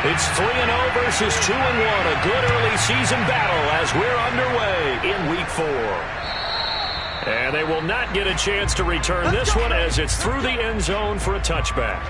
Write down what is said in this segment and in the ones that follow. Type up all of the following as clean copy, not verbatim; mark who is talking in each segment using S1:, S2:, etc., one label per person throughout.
S1: It's 3-0 versus 2-1. A good early season battle as we're underway in Week 4. And they will not get a chance to return this one as it's through the end zone for a touchback.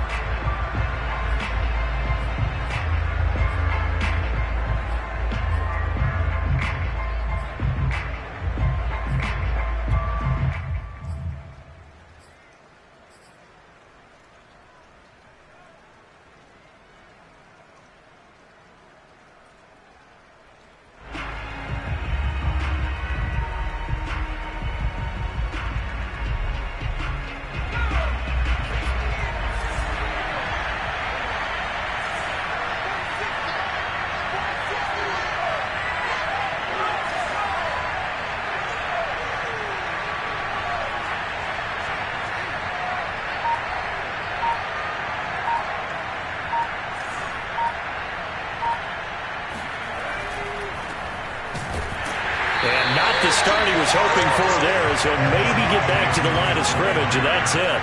S1: And not the start he was hoping for there, so maybe get back to the line of scrimmage, and that's it.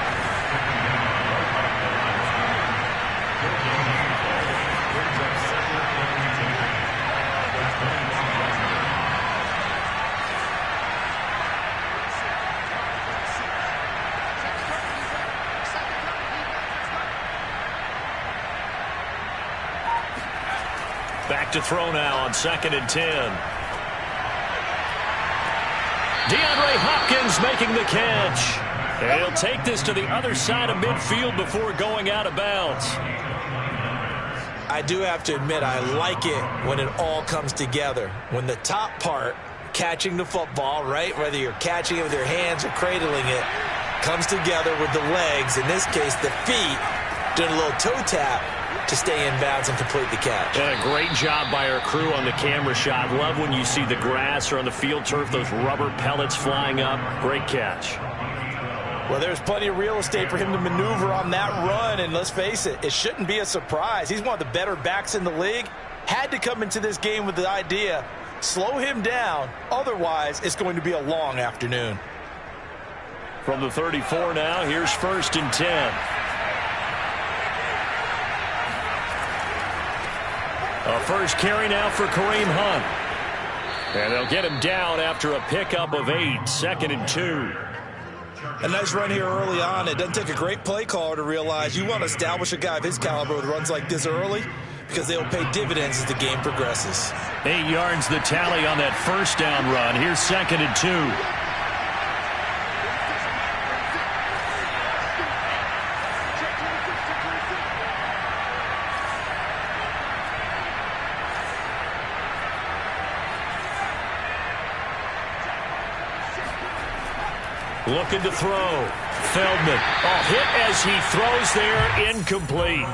S1: Back to throw now on 2nd and 10. DeAndre Hopkins making the catch. And he'll take this to the other side of midfield before going out of bounds.
S2: I do have to admit, I like it when it all comes together. When the top part, catching the football, right, whether you're catching it with your hands or cradling it, comes together with the legs, in this case the feet, doing a little toe tap to stay in bounds and complete the catch.
S1: And a great job by our crew on the camera shot. Love when you see the grass or on the field turf, those rubber pellets flying up. Great catch.
S2: Well, there's plenty of real estate for him to maneuver on that run, and let's face it, it shouldn't be a surprise. He's one of the better backs in the league. Had to come into this game with the idea, slow him down, otherwise it's going to be a long afternoon.
S1: From the 34 now, here's 1st and 10. A first carry now for Kareem Hunt. And they'll get him down after a pickup of 8, 2nd and 2.
S2: A nice run here early on. It doesn't take a great play caller to realize you want to establish a guy of his caliber with runs like this early because they'll pay dividends as the game progresses.
S1: 8 yards the tally on that first down run. Here's 2nd and 2. Looking to throw. Feldman. Oh, hit as he throws there. Incomplete.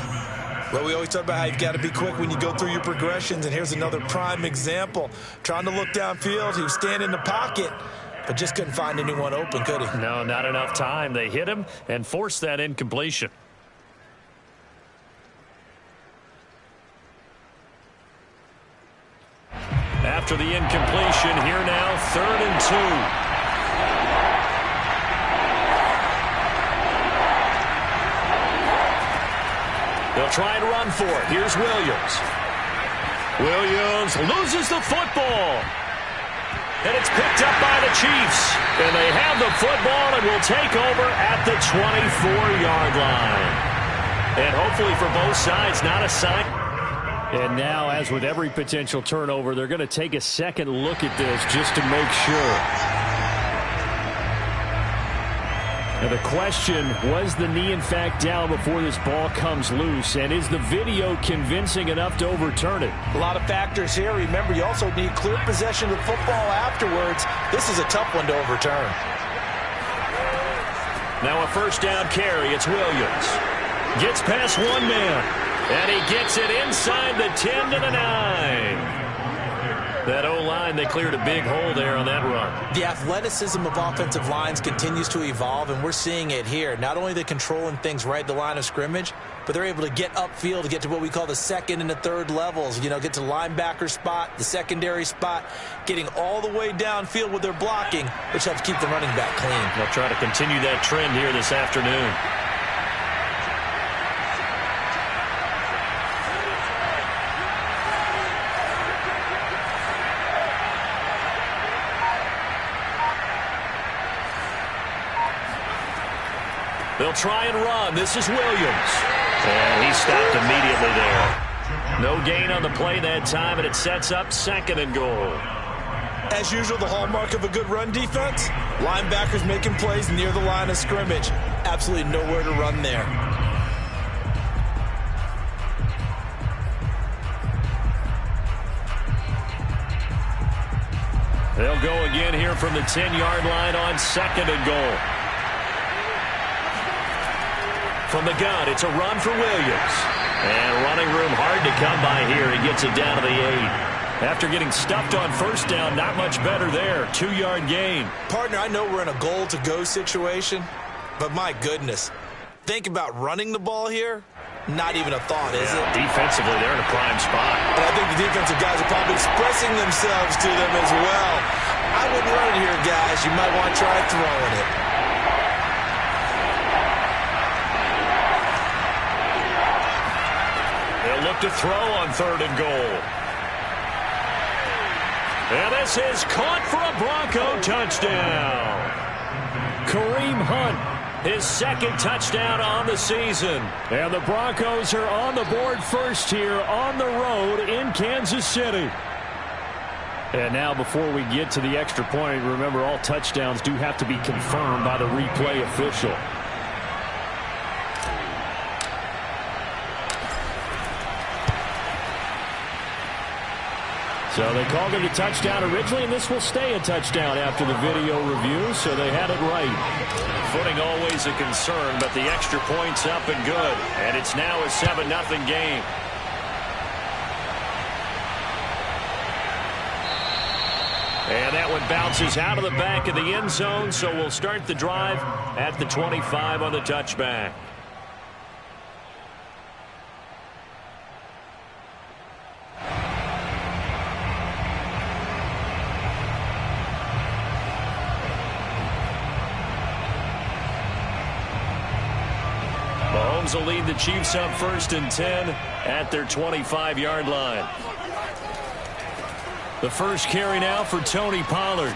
S2: Well, we always talk about how you've got to be quick when you go through your progressions, and here's another prime example. Trying to look downfield. He was standing in the pocket, but just couldn't find anyone open, could he?
S1: No, not enough time. They hit him and forced that incompletion. After the incompletion, here now, 3rd and 2. They'll try and run for it. Here's Williams. Williams loses the football. And it's picked up by the Chiefs. And they have the football and will take over at the 24-yard line. And hopefully for both sides, not a sign. And now, as with every potential turnover, they're going to take a second look at this just to make sure. Now the question, was the knee in fact down before this ball comes loose? And is the video convincing enough to overturn it?
S2: A lot of factors here. Remember, you also need clear possession of the football afterwards. This is a tough one to overturn.
S1: Now a first down carry. It's Williams. Gets past one man. And he gets it inside the 10 to the 9. That O-line, they cleared a big hole there on that run.
S2: The athleticism of offensive lines continues to evolve, and we're seeing it here. Not only they're controlling things right at the line of scrimmage, but they're able to get upfield to get to what we call the 2nd and the 3rd levels. You know, get to linebacker spot, the secondary spot, getting all the way downfield with their blocking, which helps keep the running back clean.
S1: They'll try to continue that trend here this afternoon. They'll try and run. This is Williams. And he stopped immediately there. No gain on the play that time, and it sets up 2nd and goal.
S2: As usual, the hallmark of a good run defense, linebackers making plays near the line of scrimmage. Absolutely nowhere to run there.
S1: They'll go again here from the 10-yard line on 2nd and goal. From the gun, it's a run for Williams. And running room hard to come by here. He gets it down to the 8. After getting stuffed on 1st down, not much better there. 2-yard gain.
S2: Partner, I know we're in a goal-to-go situation, but my goodness, think about running the ball here. Not even a thought, is it?
S1: Defensively, they're in a prime spot.
S2: And I think the defensive guys are probably expressing themselves to them as well. I wouldn't run it here, guys. You might want to try throwing it.
S1: They'll look to throw on 3rd and goal. And this is caught for a Bronco touchdown. Kareem Hunt, his 2nd touchdown on the season. And the Broncos are on the board first here on the road in Kansas City. And now before we get to the extra point, remember all touchdowns do have to be confirmed by the replay official. So they called it a touchdown originally, and this will stay a touchdown after the video review, so they had it right. Footing always a concern, but the extra point's up and good. And it's now a 7-0 game. And that one bounces out of the back of the end zone, so we'll start the drive at the 25 on the touchback. Mahomes will lead the Chiefs up 1st and 10 at their 25-yard line. The first carry now for Tony Pollard.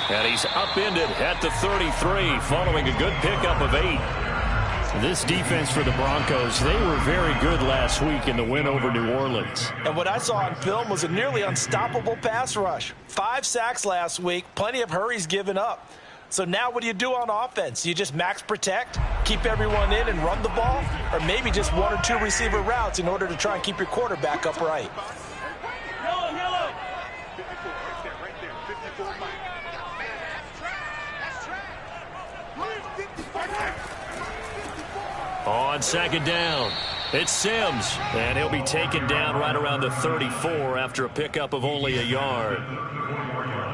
S1: And he's upended at the 33 following a good pickup of 8. This defense for the Broncos, they were very good last week in the win over New Orleans.
S2: And what I saw on film was a nearly unstoppable pass rush. 5 sacks last week, plenty of hurries given up. So now what do you do on offense? You just max protect, keep everyone in and run the ball, or maybe just 1 or 2 receiver routes in order to try and keep your quarterback upright.
S1: On 2nd down, it's Sims, and he'll be taken down right around the 34 after a pickup of only a yard.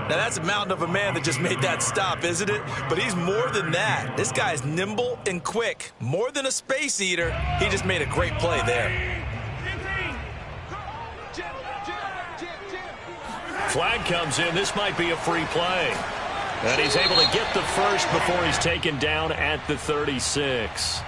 S2: Now, that's a mountain of a man that just made that stop, isn't it? But he's more than that. This guy's nimble and quick. More than a space eater, he just made a great play there.
S1: Flag comes in. This might be a free play. And he's able to get the first before he's taken down at the 36.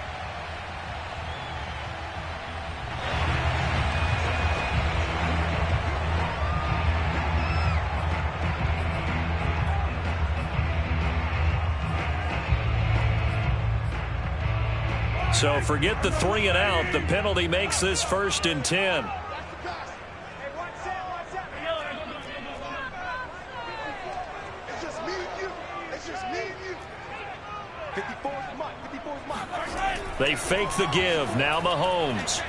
S1: So forget the 3 and out. The penalty makes this 1st and 10. They fake the give. Now Mahomes.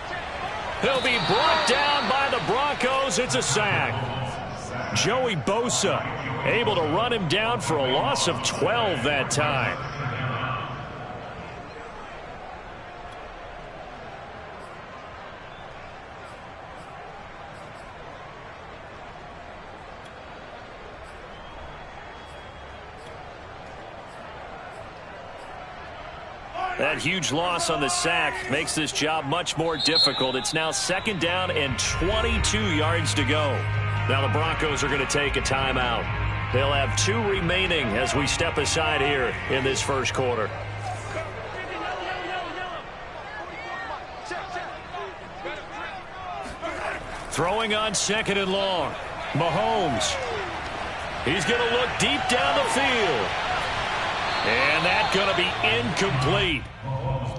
S1: He'll be brought down by the Broncos. It's a sack. Joey Bosa able to run him down for a loss of 12 that time. That huge loss on the sack makes this job much more difficult. It's now 2nd down and 22 yards to go. Now the Broncos are going to take a timeout. They'll have 2 remaining as we step aside here in this first quarter. Throwing on 2nd and long. Mahomes. He's going to look deep down the field. And that's going to be incomplete.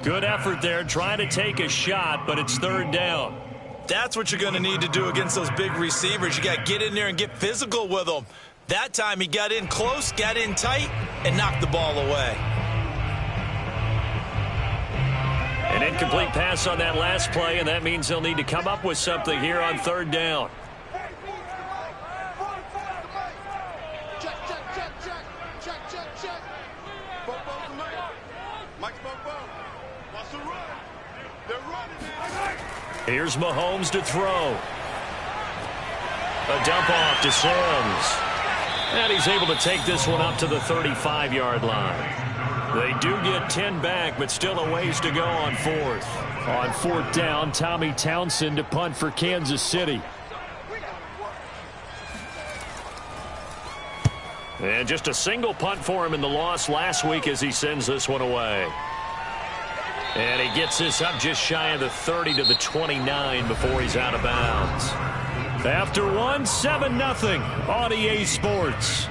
S1: Good effort there trying to take a shot, but it's third down.
S2: That's what you're going to need to do against those big receivers. You got to get in there and get physical with them. That time he got in close, got in tight, and knocked the ball away.
S1: An incomplete pass on that last play, and that means they'll need to come up with something here on third down. Here's Mahomes to throw. A dump off to Sims. And he's able to take this one up to the 35-yard line. They do get 10 back, but still a ways to go on fourth. On fourth down, Tommy Townsend to punt for Kansas City. And just a single punt for him in the loss last week as he sends this one away. And he gets this up just shy of the 30 to the 29 before he's out of bounds. After one, 7-0 on EA Sports.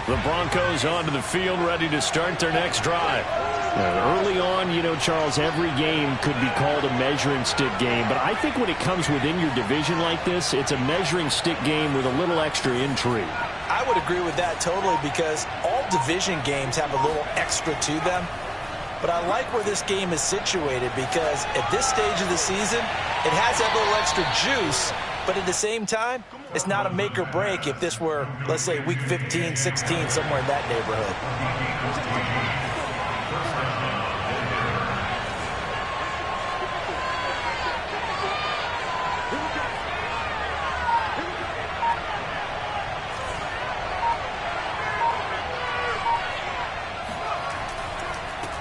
S1: The Broncos onto the field, ready to start their next drive. Early on, you know, Charles, every game could be called a measuring stick game. But I think when it comes within your division like this, it's a measuring stick game with a little extra intrigue.
S2: I would agree with that totally because all division games have a little extra to them. But I like where this game is situated because at this stage of the season, it has that little extra juice. But at the same time, it's not a make or break if this were, let's say, week 15, 16, somewhere in that neighborhood.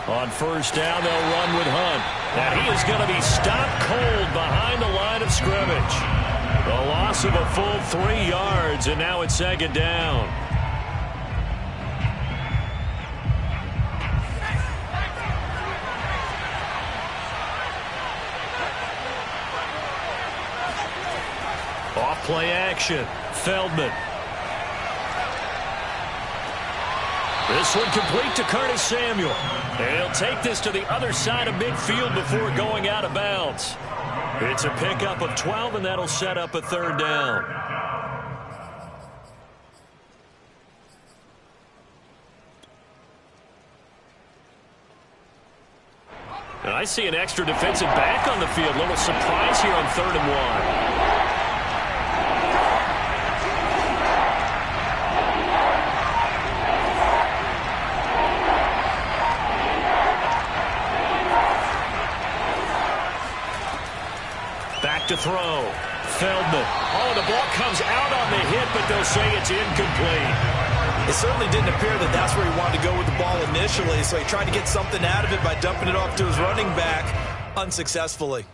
S1: On first down, they'll run with Hunt. Now he is going to be stopped cold behind the line of scrimmage. A loss of a full 3 yards, and now it's second down. Off play action. Feldman. This one complete to Curtis Samuel. And he'll take this to the other side of midfield before going out of bounds. It's a pickup of 12, and that'll set up a third down. And I see an extra defensive back on the field. Little surprise here on 3rd and 1. To throw. Feldman. Oh, the ball comes out on the hit, but they'll say it's incomplete.
S2: It certainly didn't appear that that's where he wanted to go with the ball initially, so he tried to get something out of it by dumping it off to his running back unsuccessfully.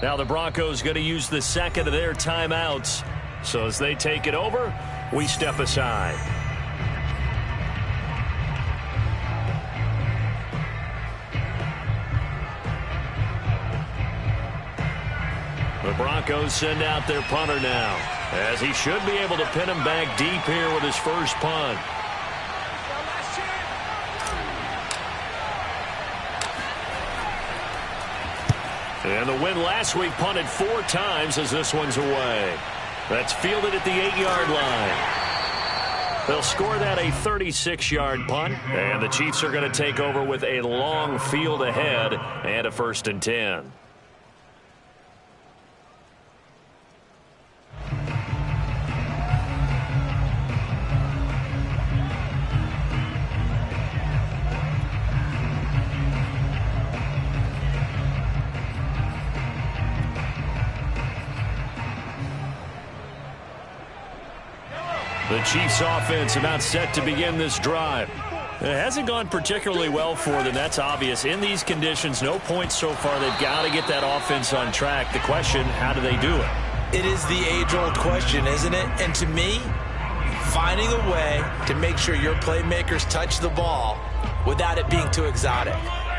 S1: Now the Broncos going to use the second of their timeouts. So as they take it over, we step aside. The Broncos send out their punter now, as he should be able to pin him back deep here with his first punt. And the win last week punted 4 times as this one's away. That's fielded at the 8-yard line. They'll score that a 36-yard punt, and the Chiefs are going to take over with a long field ahead and a 1st and 10. The Chiefs offense about set to begin this drive. It hasn't gone particularly well for them. That's obvious. In these conditions, no points so far. They've got to get that offense on track. The question, how do they do it?
S2: It is the age-old question, isn't it? And to me, finding a way to make sure your playmakers touch the ball without it being too exotic.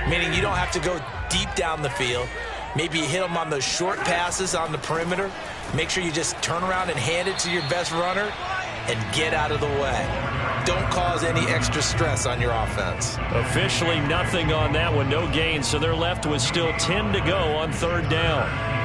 S2: Meaning you don't have to go deep down the field. Maybe you hit them on those short passes on the perimeter. Make sure you just turn around and hand it to your best runner and get out of the way. Don't cause any extra stress on your offense.
S1: Officially nothing on that one, no gain, so they're left with still 10 to go on third down.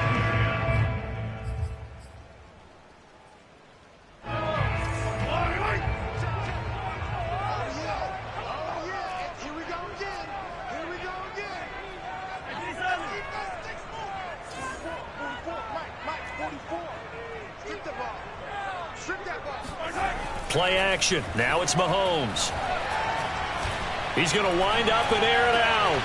S1: Play action. Now it's Mahomes. He's going to wind up and air it out.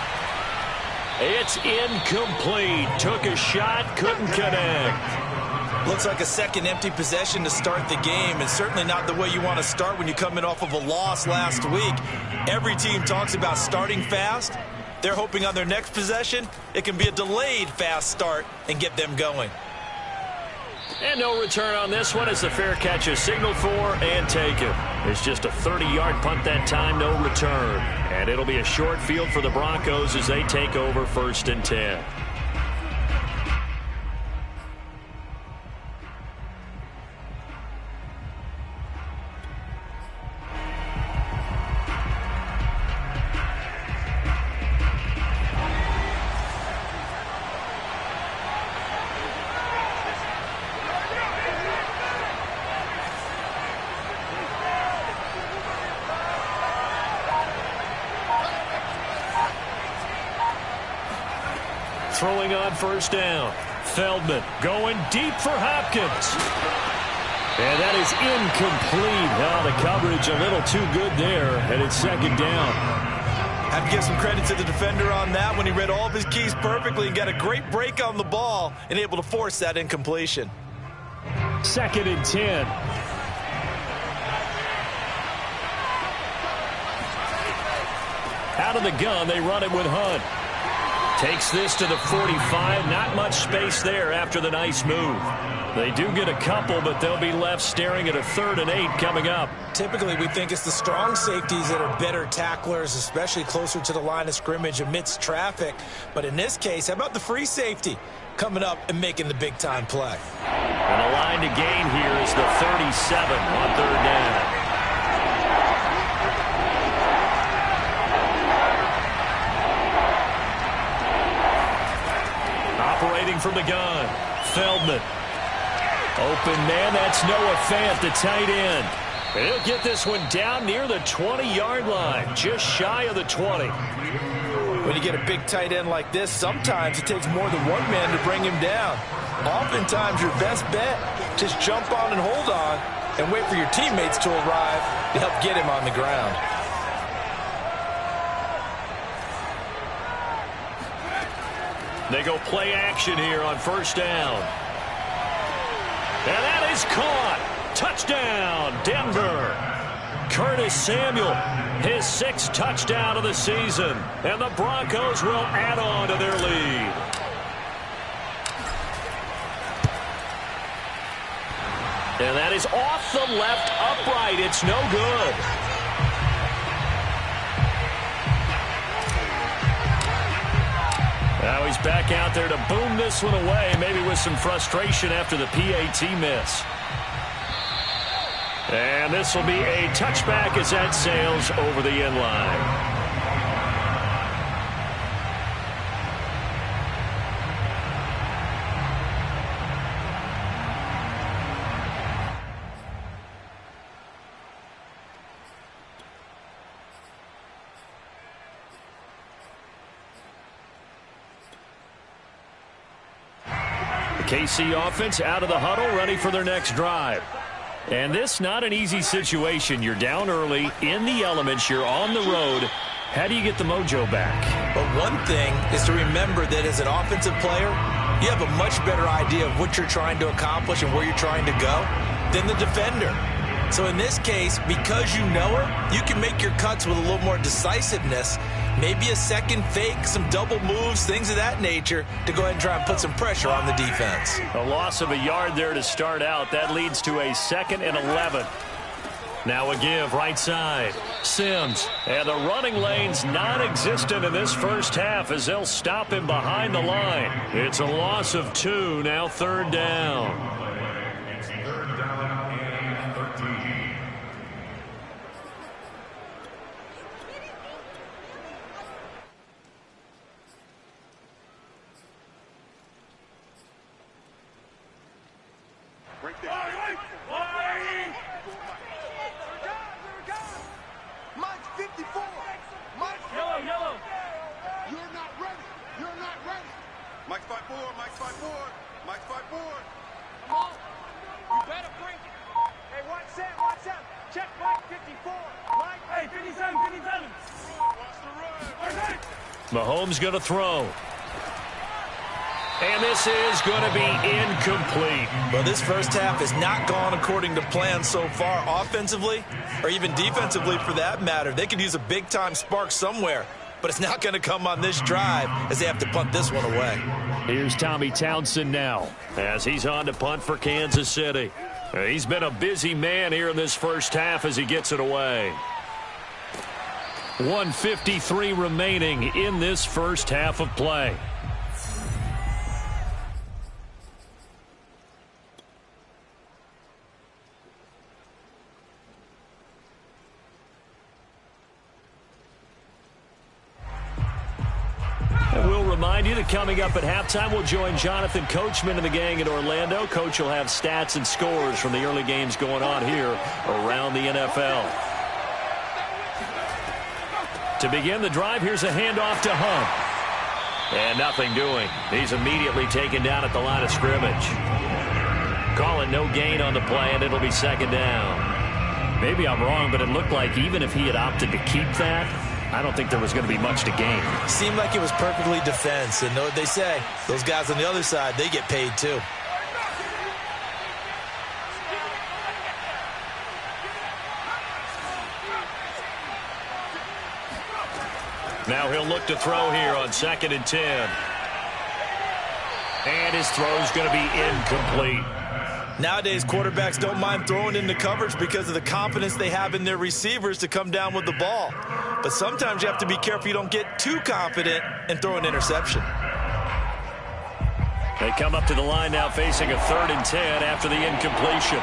S1: It's incomplete. Took a shot, couldn't connect.
S2: Looks like a second empty possession to start the game, and certainly not the way you want to start when you're coming off of a loss last week. Every team talks about starting fast. They're hoping on their next possession it can be a delayed fast start and get them going.
S1: And no return on this one as the fair catch is signaled for and taken. It's just a 30-yard punt that time, no return. And it'll be a short field for the Broncos as they take over 1st and 10. Throwing on 1st down. Feldman going deep for Hopkins. And that is incomplete. Now the coverage a little too good there, and it's 2nd down.
S2: Have to give some credit to the defender on that when he read all of his keys perfectly and got a great break on the ball and able to force that incompletion.
S1: 2nd and 10. Out of the gun, they run it with Hunt. Takes this to the 45. Not much space there after the nice move. They do get a couple, but they'll be left staring at a 3rd and 8 coming up.
S2: Typically, we think it's the strong safeties that are better tacklers, especially closer to the line of scrimmage amidst traffic. But in this case, how about the free safety coming up and making the big-time play?
S1: And the line to gain here is the 37 on 3rd down. Operating from the gun, Feldman. Open man, that's Noah Fant, the tight end. And he'll get this one down near the 20-yard line, just shy of the 20.
S2: When you get a big tight end like this, sometimes it takes more than one man to bring him down. Oftentimes, your best bet, just jump on and hold on and wait for your teammates to arrive to help get him on the ground.
S1: They go play action here on 1st down. And that is caught. Touchdown, Denver. Curtis Samuel, his 6th touchdown of the season. And the Broncos will add on to their lead. And that is off the left upright. It's no good. Now he's back out there to boom this one away, maybe with some frustration after the PAT miss. And this will be a touchback as that sails over the end line. KC offense out of the huddle, ready for their next drive. And this not an easy situation. You're down early, in the elements, you're on the road. How do you get the mojo back?
S2: But one thing is to remember that as an offensive player, you have a much better idea of what you're trying to accomplish and where you're trying to go than the defender. So in this case, because you know her, you can make your cuts with a little more decisiveness. Maybe a second fake, some double moves, things of that nature to go ahead and try and put some pressure on the defense.
S1: A loss of a yard there to start out. That leads to a 2nd and 11. Now a give right side. Sims. And the running lane's non-existent in this first half as they'll stop him behind the line. It's a loss of 2, now third down. Mahomes going to throw. And this is going to be incomplete.
S2: Well, this first half has not gone according to plan so far offensively or even defensively for that matter. They could use a big-time spark somewhere, but it's not going to come on this drive as they have to punt this one away.
S1: Here's Tommy Townsend now as he's on to punt for Kansas City. He's been a busy man here in this first half as he gets it away. 1:53 remaining in this first half of play. And we'll remind you that coming up at halftime, we'll join Jonathan Coachman and the gang in Orlando. Coach will have stats and scores from the early games going on here around the NFL. To begin the drive, here's a handoff to Hunt. And nothing doing. He's immediately taken down at the line of scrimmage. Calling no gain on the play, and it'll be second down. Maybe I'm wrong, but it looked like even if he had opted to keep that, I don't think there was going to be much to gain.
S2: Seemed like it was perfectly defense, and know what they say. Those guys on the other side, they get paid too.
S1: Now he'll look to throw here on 2nd and 10. And his throw's going to be incomplete.
S2: Nowadays, quarterbacks don't mind throwing into coverage because of the confidence they have in their receivers to come down with the ball. But sometimes you have to be careful you don't get too confident and throw an interception.
S1: They come up to the line now facing a 3rd and 10 after the incompletion.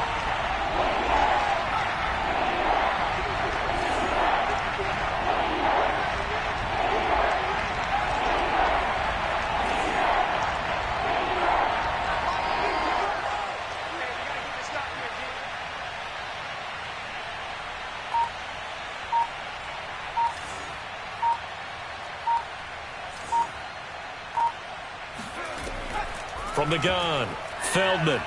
S1: From the gun, Feldman.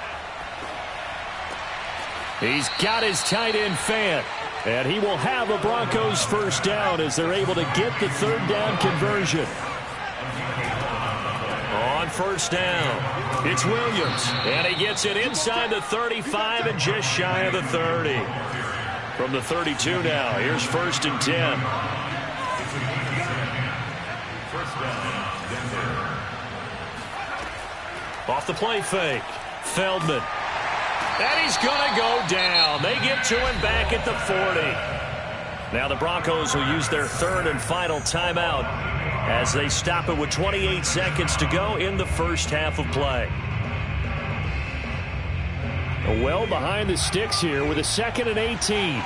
S1: He's got his tight end Fant. And he will have a Broncos first down as they're able to get the 3rd down conversion. On first down, it's Williams. And he gets it inside the 35 and just shy of the 30. From the 32 now, here's 1st and 10. Off the play fake, Feldman. And he's going to go down. They get to him back at the 40. Now the Broncos will use their 3rd and final timeout as they stop it with 28 seconds to go in the first half of play. Well behind the sticks here with a 2nd and 18.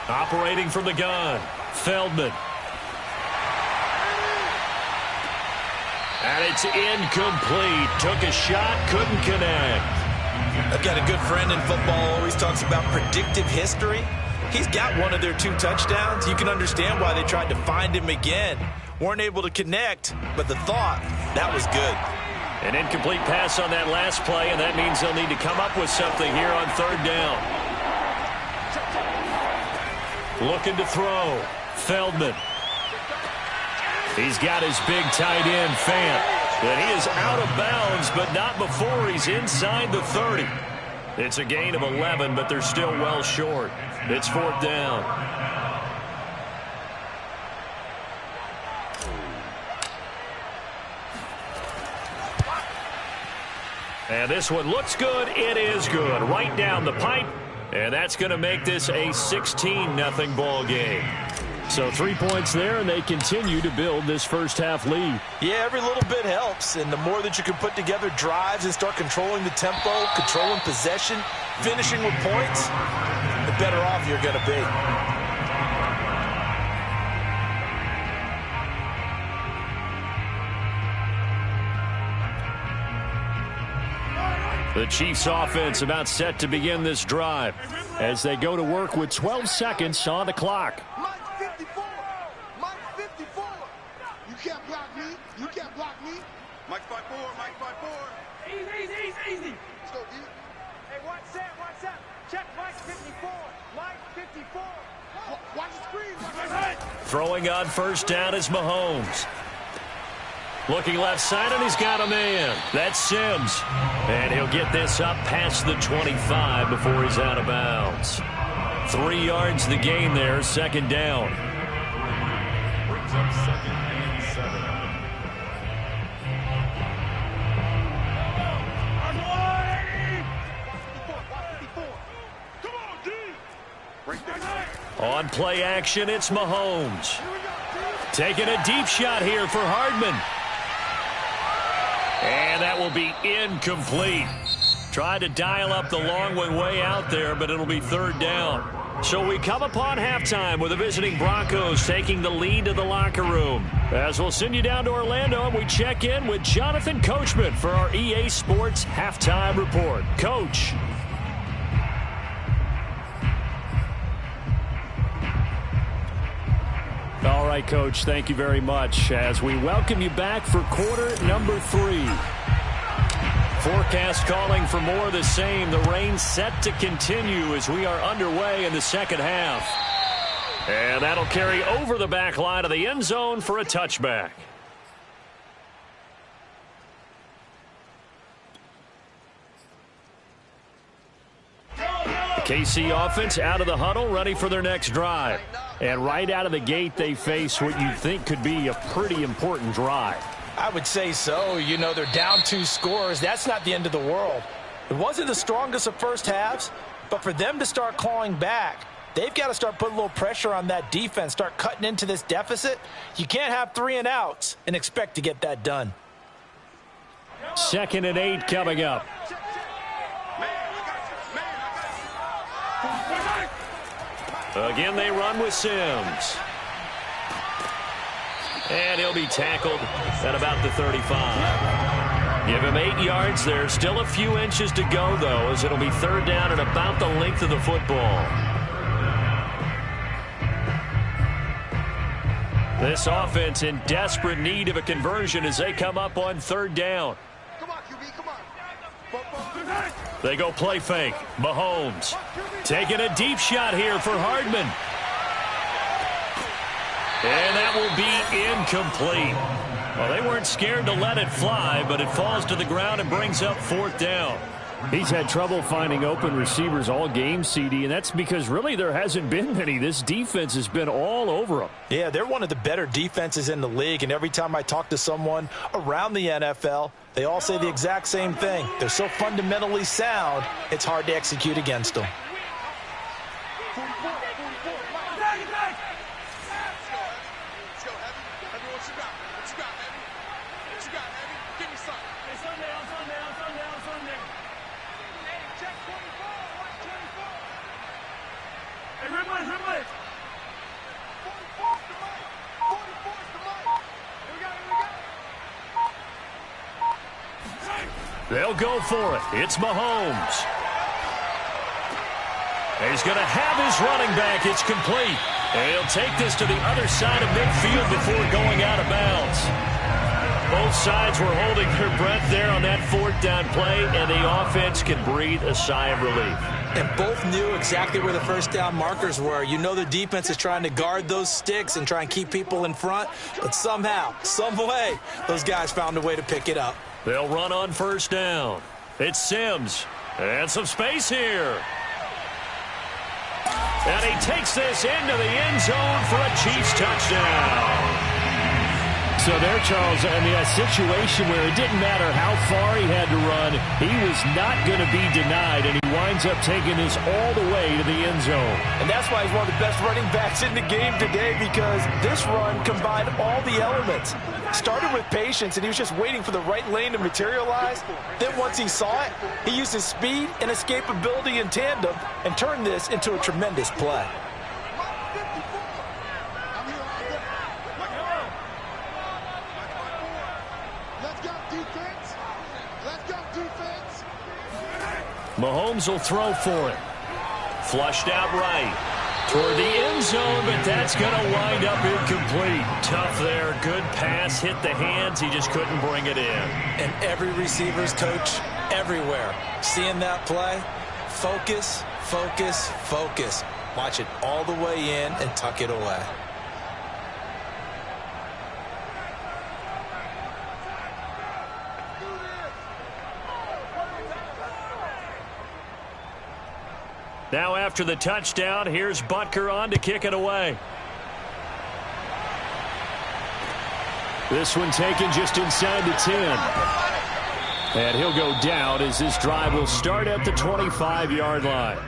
S1: Operating from the gun, Feldman. And it's incomplete. Took a shot, couldn't connect.
S2: I've got a good friend in football, always talks about predictive history. He's got one of their 2 touchdowns. You can understand why they tried to find him again. Weren't able to connect, but the thought, that was good.
S1: An incomplete pass on that last play, and that means they'll need to come up with something here on 3rd down. Looking to throw, Feldman. He's got his big tight end, Fant. And he is out of bounds, but not before he's inside the 30. It's a gain of 11, but they're still well short. It's 4th down. And this one looks good. It is good. Right down the pipe. And that's going to make this a 16-0 ball game. So 3 points there, and they continue to build this first-half lead.
S2: Yeah, every little bit helps, and the more that you can put together drives and start controlling the tempo, controlling possession, finishing with points, the better off you're going to be.
S1: The Chiefs offense about set to begin this drive as they go to work with 12 seconds on the clock.
S3: Mike 54. Mike 54. You can't block me. You can't block me. Mike 54. Mike 54. Easy. Let's go, D.
S4: Hey, watch that. Check Mike 54. Mike 54.
S3: Watch the screen. Watch the screen.
S1: Throwing on first down is Mahomes. Looking left side, and he's got a man. That's Sims. And he'll get this up past the 25 before he's out of bounds. 3 yards the gain there, second down.
S3: Brings up second and 7. Come on, D. Break that.
S1: On play action, it's Mahomes. Taking a deep shot here for Hardman. And that will be incomplete. Tried to dial up the long one way out there, but it'll be third down. So we come upon halftime with the visiting Broncos taking the lead to the locker room. As we'll send you down to Orlando, and we check in with Jonathan Coachman for our EA Sports Halftime Report. Coach. All right, Coach, thank you very much as we welcome you back for quarter number 3. Forecast calling for more of the same. The rain set to continue as we are underway in the second half. And that'll carry over the back line of the end zone for a touchback. KC offense out of the huddle, ready for their next drive. And right out of the gate, they face what you think could be a pretty important drive.
S2: I would say so. You know, they're down 2 scores. That's not the end of the world. It wasn't the strongest of first halves, but for them to start clawing back, they've got to start putting a little pressure on that defense, start cutting into this deficit. You can't have 3 and outs and expect to get that done.
S1: 2nd and 8 coming up. Again, they run with Sims. And he'll be tackled at about the 35. Give him 8 yards there. Still a few inches to go, though, as it'll be third down at about the length of the football. This offense in desperate need of a conversion as they come up on third down.
S3: Come on, QB, come on.
S1: They go play fake. Mahomes taking a deep shot here for Hardman. And that will be incomplete. Well, they weren't scared to let it fly, but it falls to the ground and brings up fourth down. He's had trouble finding open receivers all game, CD, and that's because really there hasn't been many. This defense has been all over them.
S2: Yeah, they're one of the better defenses in the league, and every time I talk to someone around the NFL, they all say the exact same thing. They're so fundamentally sound, it's hard to execute against them.
S1: They'll go for it. It's Mahomes. He's going to have his running back. It's complete. And he'll take this to the other side of midfield before going out of bounds. Both sides were holding their breath there on that fourth down play, and the offense can breathe a sigh of relief.
S2: And both knew exactly where the first down markers were. You know the defense is trying to guard those sticks and try and keep people in front, but somehow, some way, those guys found a way to pick it up.
S1: They'll run on first down. It's Sims. And some space here. And he takes this into the end zone for a Chiefs touchdown. So there, Charles, I mean, a situation where it didn't matter how far he had to run, he was not going to be denied, and he winds up taking this all the way to the end zone.
S2: And that's why he's one of the best running backs in the game today, because this run combined all the elements. Started with patience, and he was just waiting for the right lane to materialize. Then once he saw it, he used his speed and escapability in tandem and turned this into a tremendous play.
S1: Mahomes will throw for it. Flushed out right. Toward the end zone, but that's going to wind up incomplete. Tough there. Good pass. Hit the hands. He just couldn't bring it in.
S2: And every receiver's coach everywhere. Seeing that play, focus, focus, focus. Watch it all the way in and tuck it away.
S1: Now after the touchdown, here's Butker on to kick it away. This one taken just inside the 10. And he'll go down as this drive will start at the 25-yard line.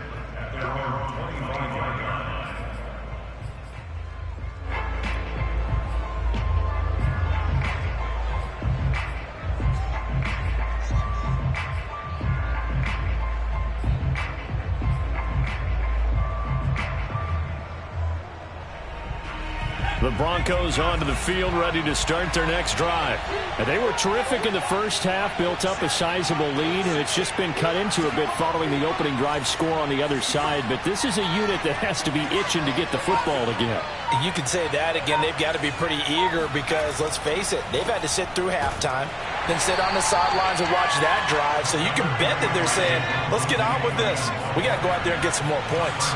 S1: The Broncos onto the field, ready to start their next drive. And they were terrific in the first half, built up a sizable lead, and it's just been cut into a bit following the opening drive score on the other side. But this is a unit that has to be itching to get the football again.
S2: You could say that again. They've got to be pretty eager because, let's face it, they've had to sit through halftime, then sit on the sidelines and watch that drive. So you can bet that they're saying, let's get on with this. We got to go out there and get some more points.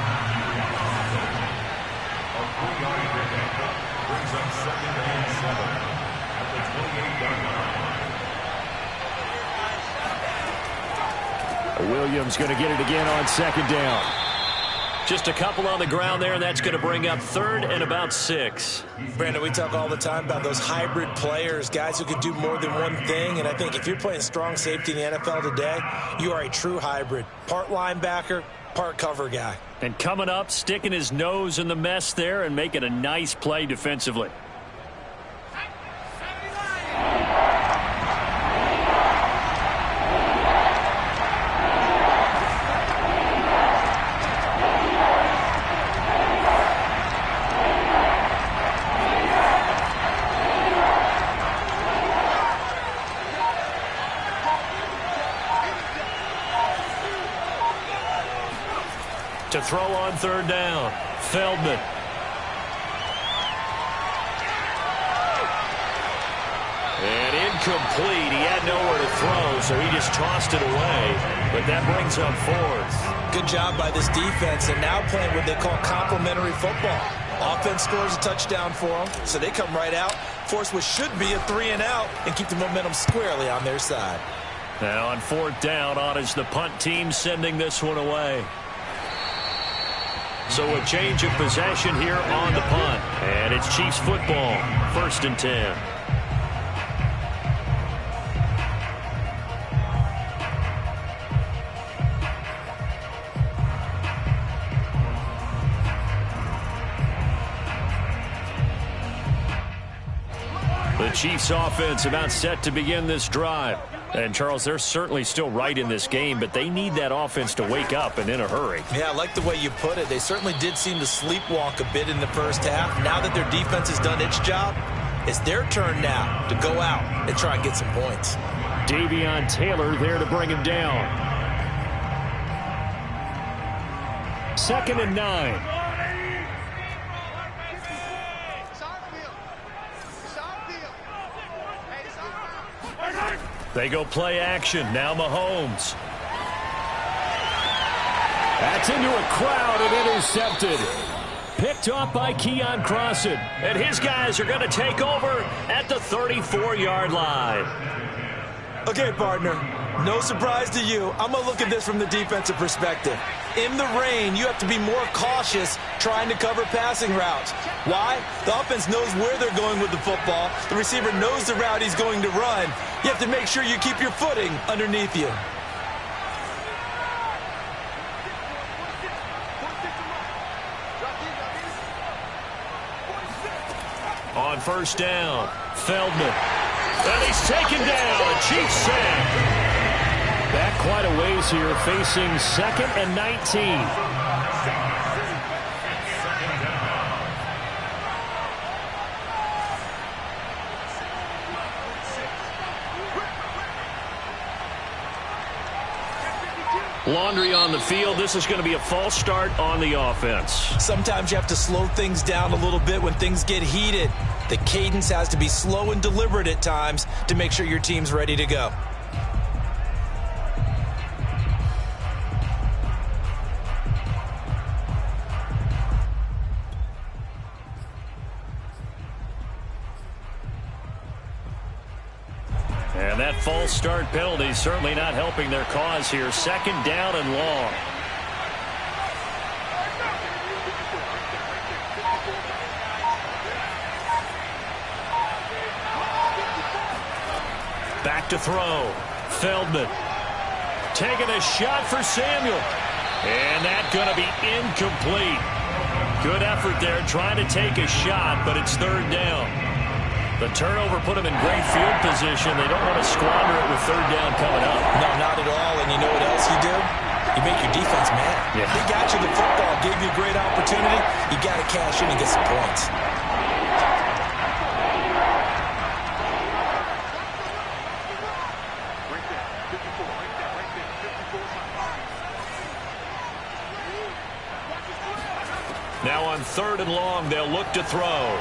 S1: Williams going to get it again on second down. Just a couple on the ground there, and that's going to bring up third and about 6.
S2: Brandon, we talk all the time about those hybrid players, guys who can do more than one thing. And I think if you're playing strong safety in the NFL today, you are a true hybrid. Part linebacker, part cover guy.
S1: And coming up, sticking his nose in the mess there and making a nice play defensively. To throw on third down, Feldman. And incomplete. He had nowhere to throw, so he just tossed it away. But that brings up fourth.
S2: Good job by this defense, and now playing what they call complementary football. Offense scores a touchdown for them, so they come right out, force what should be a 3-and-out, and keep the momentum squarely on their side.
S1: Now on fourth down, on is the punt team sending this one away. So a change of possession here on the punt. And it's Chiefs football, 1st and 10. The Chiefs offense about set to begin this drive. And, Charles, they're certainly still right in this game, but they need that offense to wake up and in a hurry.
S2: Yeah, I like the way you put it. They certainly did seem to sleepwalk a bit in the first half. Now that their defense has done its job, it's their turn now to go out and try and get some points.
S1: Davion Taylor there to bring him down. 2nd and 9. They go play action. Now Mahomes. That's into a crowd and intercepted. Picked off by Keon Crossan. And his guys are going to take over at the 34-yard line.
S2: Okay, partner, no surprise to you. I'm going to look at this from the defensive perspective. In the rain, you have to be more cautious trying to cover passing routes. Why? The offense knows where they're going with the football. The receiver knows the route he's going to run. You have to make sure you keep your footing underneath you.
S1: On first down, Feldman. And he's taken down. A Chiefs sack. Back quite a ways here, facing 2nd and 19. Laundry on the field. This is going to be a false start on the offense.
S2: Sometimes you have to slow things down a little bit when things get heated. The cadence has to be slow and deliberate at times to make sure your team's ready to go.
S1: And that false start penalty certainly not helping their cause here. 2nd down and long. Back to throw. Feldman. Taking a shot for Samuel. And that's going to be incomplete. Good effort there trying to take a shot, but it's 3rd down. The turnover put them in great field position. They don't want to squander it with 3rd down coming up.
S2: No, not at all. And you know what else you do? You make your defense mad.
S1: Yeah.
S2: They got you the football, gave you a great opportunity. You got to cash in and get some points.
S1: Now on 3rd and long, they'll look to throw.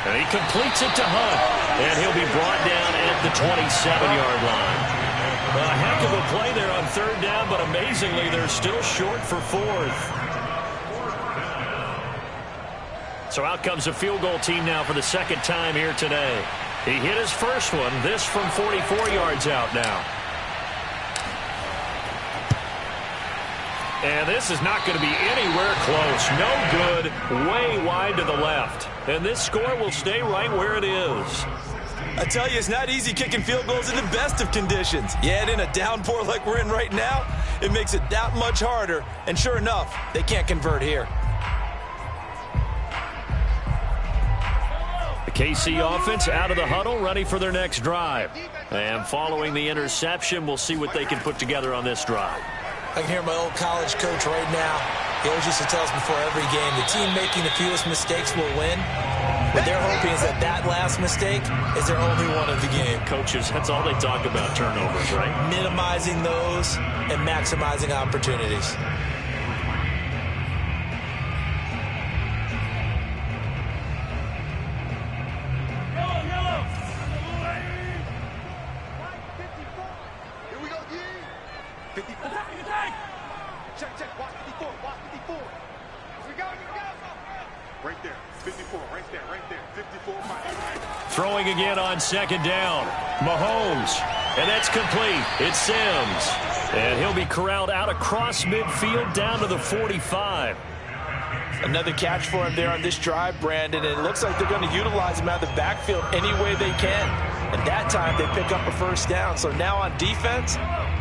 S1: And he completes it to Hunt. And he'll be brought down at the 27-yard line. Well, a heck of a play there on 3rd down, but amazingly, they're still short for 4th. So out comes a field goal team now for the 2nd time here today. He hit his first one, this from 44 yards out now. And this is not going to be anywhere close. No good, way wide to the left. And this score will stay right where it is.
S2: I tell you, it's not easy kicking field goals in the best of conditions. Yeah, and in a downpour like we're in right now, it makes it that much harder. And sure enough, they can't convert here.
S1: The KC offense out of the huddle, ready for their next drive. And following the interception, we'll see what they can put together on this drive.
S2: I can hear my old college coach right now. He always used to tell us before every game, the team making the fewest mistakes will win. What they're hoping is that that last mistake is their only one of the game.
S1: Coaches, that's all they talk about, turnovers, right?
S2: Minimizing those and maximizing opportunities.
S1: Throwing again on 2nd down. Mahomes. And that's complete. It's Sims. And he'll be corralled out across midfield down to the 45.
S2: Another catch for him there on this drive, Brandon. And it looks like they're going to utilize him out of the backfield any way they can. And that time they pick up a 1st down. So now on defense,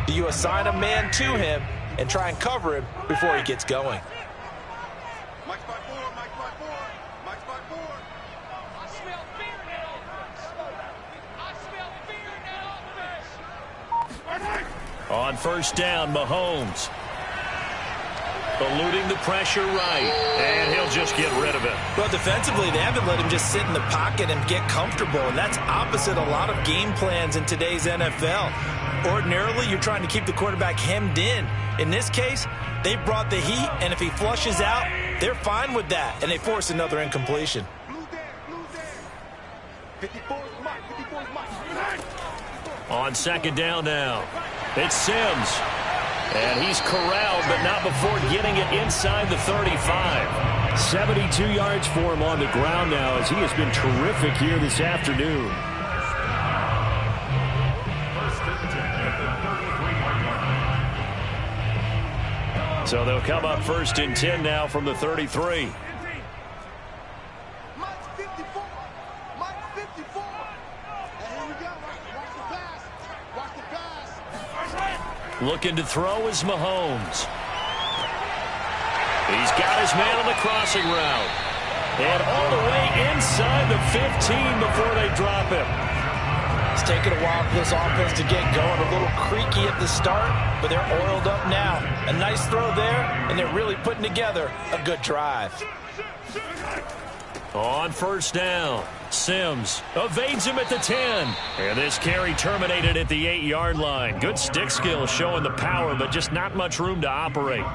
S2: do you assign a man to him and try and cover him before he gets going?
S1: On 1st down, Mahomes. Eluding the pressure right. And he'll just get rid of it.
S2: Well, defensively, they haven't let him just sit in the pocket and get comfortable. And that's opposite a lot of game plans in today's NFL. Ordinarily, you're trying to keep the quarterback hemmed in. In this case, they brought the heat, and if he flushes out, they're fine with that. And they force another incompletion.
S1: On 2nd down now. It's Sims. And he's corralled, but not before getting it inside the 35. 72 yards for him on the ground now, as he has been terrific here this afternoon. So they'll come up 1st and 10 now from the 33.
S3: Mike's 54. Mike's 54. And here we go. Watch the pass. Watch the pass.
S1: Looking to throw is Mahomes. He's got his man on the crossing route. And all the way inside the 15 before they drop him.
S2: It's taken a while for this offense to get going. A little creaky at the start, but they're oiled up now. A nice throw there, and they're really putting together a good drive.
S1: On 1st down, Sims evades him at the 10. And this carry terminated at the 8-yard line. Good stick skill showing the power, but just not much room to operate.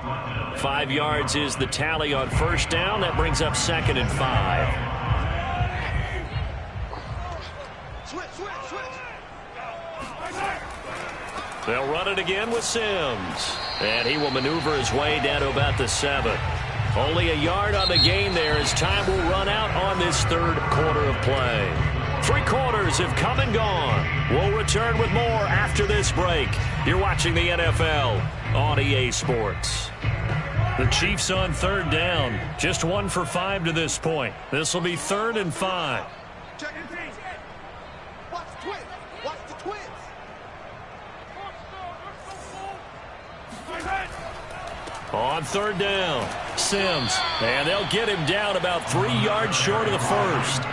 S1: 5 yards is the tally on 1st down. That brings up 2nd and 5. They'll run it again with Sims. And he will maneuver his way down to about the 7. Only a yard on the gain there as time will run out on this 3rd quarter of play. 3 quarters have come and gone. We'll return with more after this break. You're watching the NFL on EA Sports. The Chiefs on 3rd down. Just 1 for 5 to this point. This will be 3rd and 5.
S3: Check it. Watch the twins. Watch the twins.
S1: On 3rd down, Sims. And they'll get him down about 3 yards short of the 1st.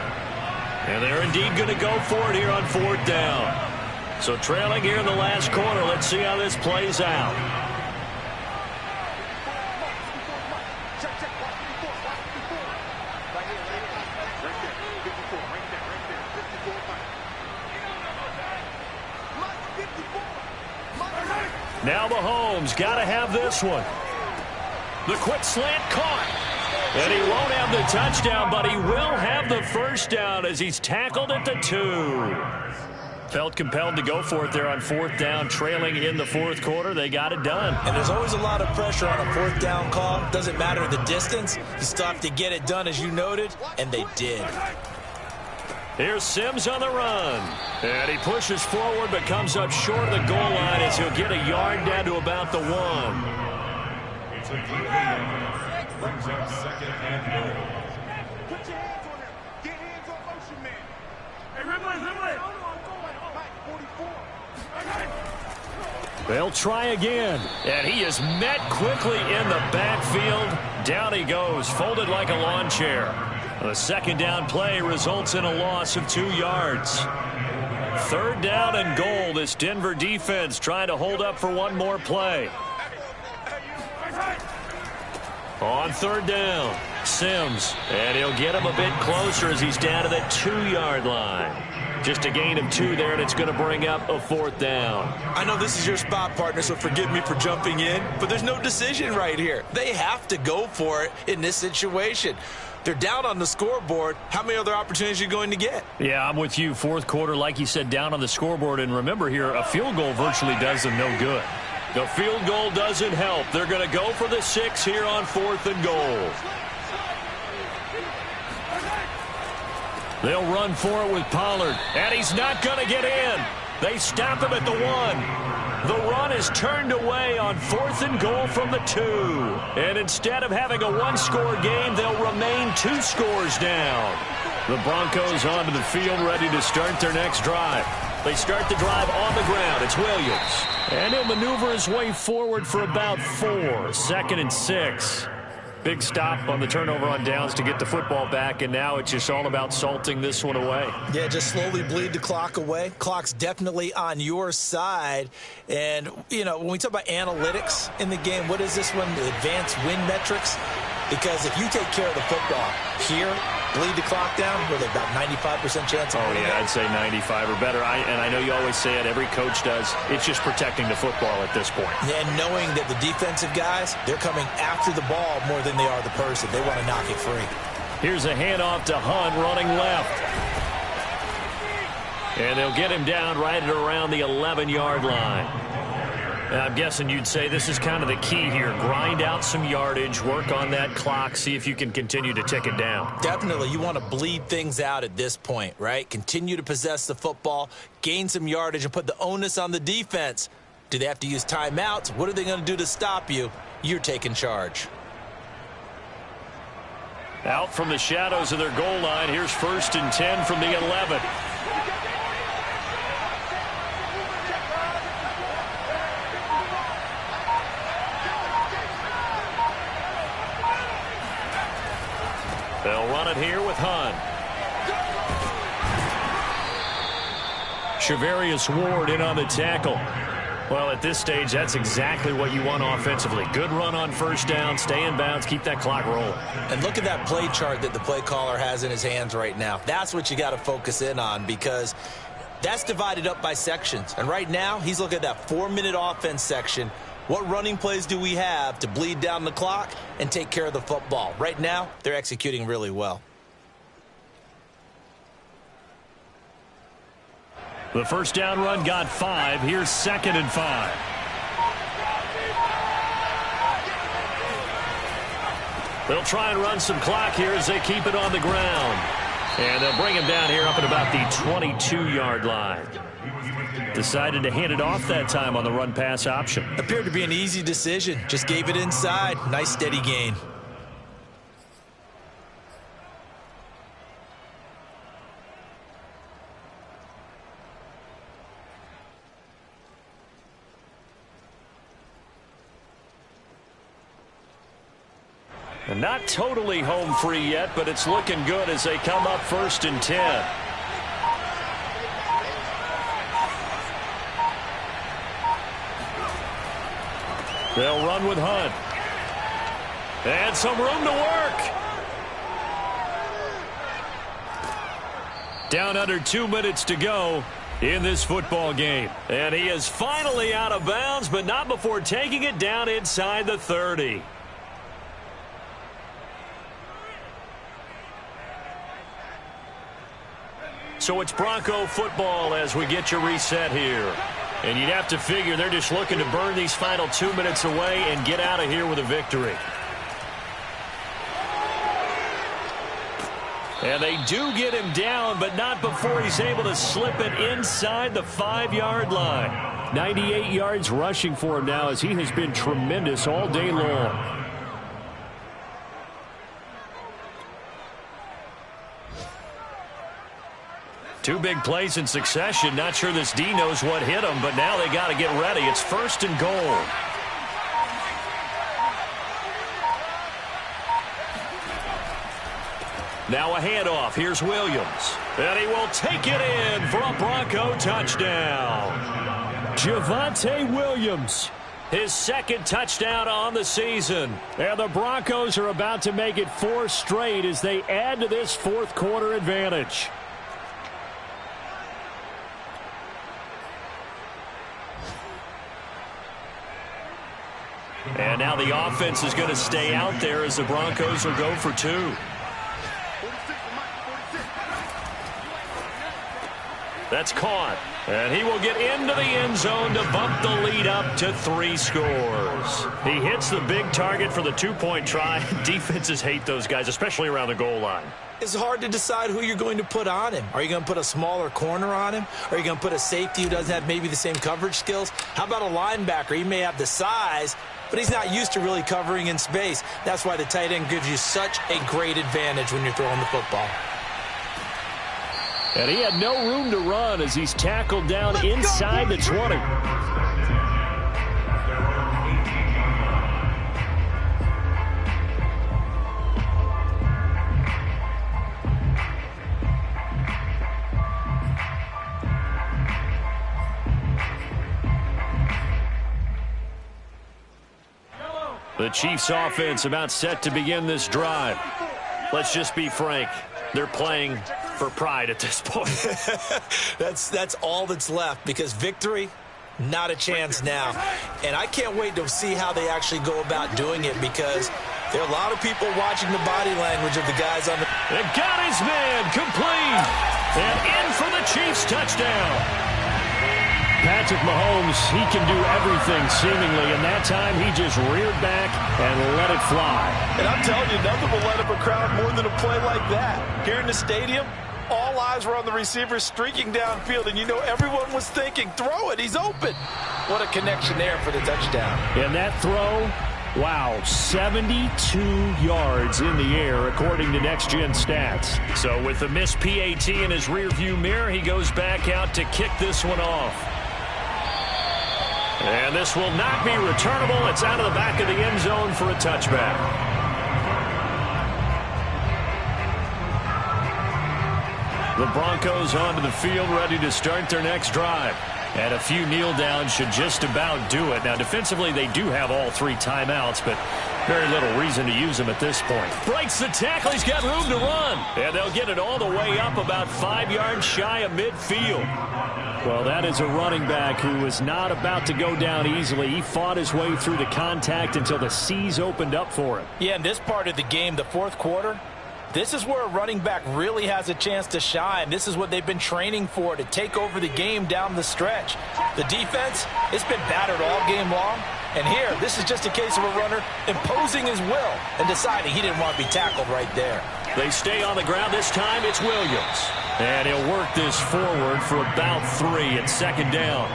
S1: And they're indeed going to go for it here on 4th down. So trailing here in the last quarter. Let's see how this plays out. Now Mahomes got to have this one. The quick slant caught. And he won't have the touchdown, but he will have the 1st down as he's tackled at the 2. Felt compelled to go for it there on 4th down, trailing in the 4th quarter. They got it done.
S2: And there's always a lot of pressure on a 4th down call. Doesn't matter the distance. You still have to get it done, as you noted, and they did.
S1: Here's Sims on the run. And he pushes forward but comes up short of the goal line as he'll get a yard down to about the 1.
S5: It's a 3-yard. Brings up 2nd and goal.
S3: Put your hands on him. Get hands on motion, man.
S4: Hey, Rimley.
S3: Mike, 44.
S1: They'll try again. And he is met quickly in the backfield. Down he goes, folded like a lawn chair. The 2nd down play results in a loss of 2 yards. 3rd down and goal. This Denver defense trying to hold up for one more play. On 3rd down, Sims. And he'll get him a bit closer as he's down to the 2-yard line. Just a gain of 2 there, and it's going to bring up a 4th down.
S2: I know this is your spot, partner, so forgive me for jumping in, but there's no decision right here. They have to go for it in this situation. They're down on the scoreboard. How many other opportunities are you going to get?
S1: Yeah, I'm with you. 4th quarter, like you said, down on the scoreboard. And remember here, a field goal virtually does them no good. The field goal doesn't help. They're going to go for the 6 here on 4th and goal. They'll run for it with Pollard. And he's not going to get in. They stop him at the 1. The run is turned away on 4th and goal from the 2. And instead of having a 1-score game, they'll remain 2 scores down. The Broncos onto the field ready to start their next drive. They start the drive on the ground. It's Williams. And he'll maneuver his way forward for about 4. 2nd and 6. Big stop on the turnover on downs to get the football back, and now it's just all about salting this one away.
S2: Yeah, just slowly bleed the clock away. Clock's definitely on your side. And, you know, when we talk about analytics in the game, what is this one? The advanced win metrics? Because if you take care of the football here, bleed the clock down, with about 95% chance of winning.
S1: I'd say 95 or better. And I know you always say it, every coach does. It's just protecting the football at this point.
S2: And knowing that the defensive guys, they're coming after the ball more than they are the person. They want to knock it free.
S1: Here's a handoff to Hunt running left. And they'll get him down right at around the 11-yard line. And I'm guessing you'd say this is kind of the key here. Grind out some yardage, work on that clock, see if you can continue to tick it down.
S2: Definitely. You want to bleed things out at this point, right? Continue to possess the football, gain some yardage, and put the onus on the defense. Do they have to use timeouts? What are they going to do to stop you? you're taking charge.
S1: Out from the shadows of their goal line. Here's 1st and 10 from the 11. They'll run it here with Hunt. Shavarius Ward in on the tackle. Well, at this stage, that's exactly what you want offensively. Good run on 1st down, stay in bounds, keep that clock rolling.
S2: And look at that play chart that the play caller has in his hands right now. That's what you got to focus in on, because that's divided up by sections. And right now, he's looking at that 4-minute offense section. What running plays do we have to bleed down the clock and take care of the football? Right now, they're executing really well.
S1: The 1st down run got 5. Here's 2nd and 5. They'll try and run some clock here as they keep it on the ground. And they'll bring him down here up at about the 22-yard line. Decided to hand it off that time on the run-pass option.
S2: Appeared to be an easy decision. Just gave it inside. Nice steady gain.
S1: And not totally home free yet, but it's looking good as they come up 1st and 10. They'll run with Hunt. And some room to work. Down under 2 minutes to go in this football game. And he is finally out of bounds, but not before taking it down inside the 30. So it's Bronco football as we get you reset here. And you'd have to figure they're just looking to burn these final 2 minutes away and get out of here with a victory. And they do get him down, but not before he's able to slip it inside the 5-yard line. 98 yards rushing for him now as he has been tremendous all day long. Two big plays in succession. Not sure this D knows what hit him, but now they got to get ready. It's 1st and goal. Now a handoff. Here's Williams. And he will take it in for a Bronco touchdown. Javonte Williams, his 2nd touchdown on the season. And the Broncos are about to make it 4 straight as they add to this 4th quarter advantage. And now the offense is going to stay out there as the Broncos will go for 2. That's caught. And he will get into the end zone to bump the lead up to 3 scores. He hits the big target for the 2-point try. Defenses hate those guys, especially around the goal line.
S2: It's hard to decide who you're going to put on him. Are you going to put a smaller corner on him? Or are you going to put a safety who doesn't have maybe the same coverage skills? How about a linebacker? He may have the size, but he's not used to really covering in space. That's why the tight end gives you such a great advantage when you're throwing the football.
S1: And he had no room to run as he's tackled down inside the 20. The Chiefs offense about set to begin this drive. Let's just be frank. They're playing for pride at this point.
S2: That's all that's left, because victory, not a chance now. And I can't wait to see how they actually go about doing it, because there are a lot of people watching the body language of the guys on the...
S1: They got his man complete. And in for the Chiefs touchdown. Patrick Mahomes, he can do everything seemingly, and that time he just reared back and let it fly.
S6: And I'm telling you, nothing will light up a crowd more than a play like that. Here in the stadium, all eyes were on the receiver streaking downfield, and you know everyone was thinking, throw it, he's open. What a connection there for the touchdown.
S1: And that throw Wow, 72 yards in the air, according to Next Gen Stats. So with the missed PAT in his rearview mirror, he goes back out to kick this one off. And this will not be returnable. It's out of the back of the end zone for a touchback. The Broncos onto the field, ready to start their next drive. And a few kneel downs should just about do it. Now, defensively, they do have all 3 timeouts, but very little reason to use them at this point. Breaks the tackle. He's got room to run. And they'll get it all the way up about 5 yards shy of midfield. Well, that is a running back who was not about to go down easily. He fought his way through the contact until the seas opened up for him.
S6: Yeah, in this part of the game, the fourth quarter, this is where a running back really has a chance to shine. This is what they've been training for, to take over the game down the stretch. The defense, it's been battered all game long. And here, this is just a case of a runner imposing his will and deciding he didn't want to be tackled right there.
S1: They stay on the ground. This time it's Williams. And he'll work this forward for about 3 at second down.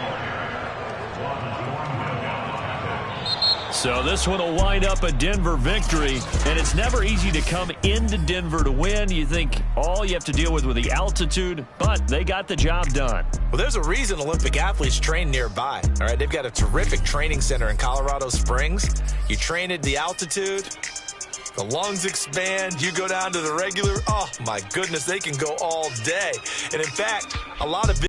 S1: So this one will wind up a Denver victory, and it's never easy to come into Denver to win. You think all you have to deal with the altitude, but they got the job done.
S2: Well, there's a reason Olympic athletes train nearby. All right, they've got a terrific training center in Colorado Springs. You train at the altitude, the lungs expand, you go down to the regular. Oh, my goodness, they can go all day. And in fact, a lot of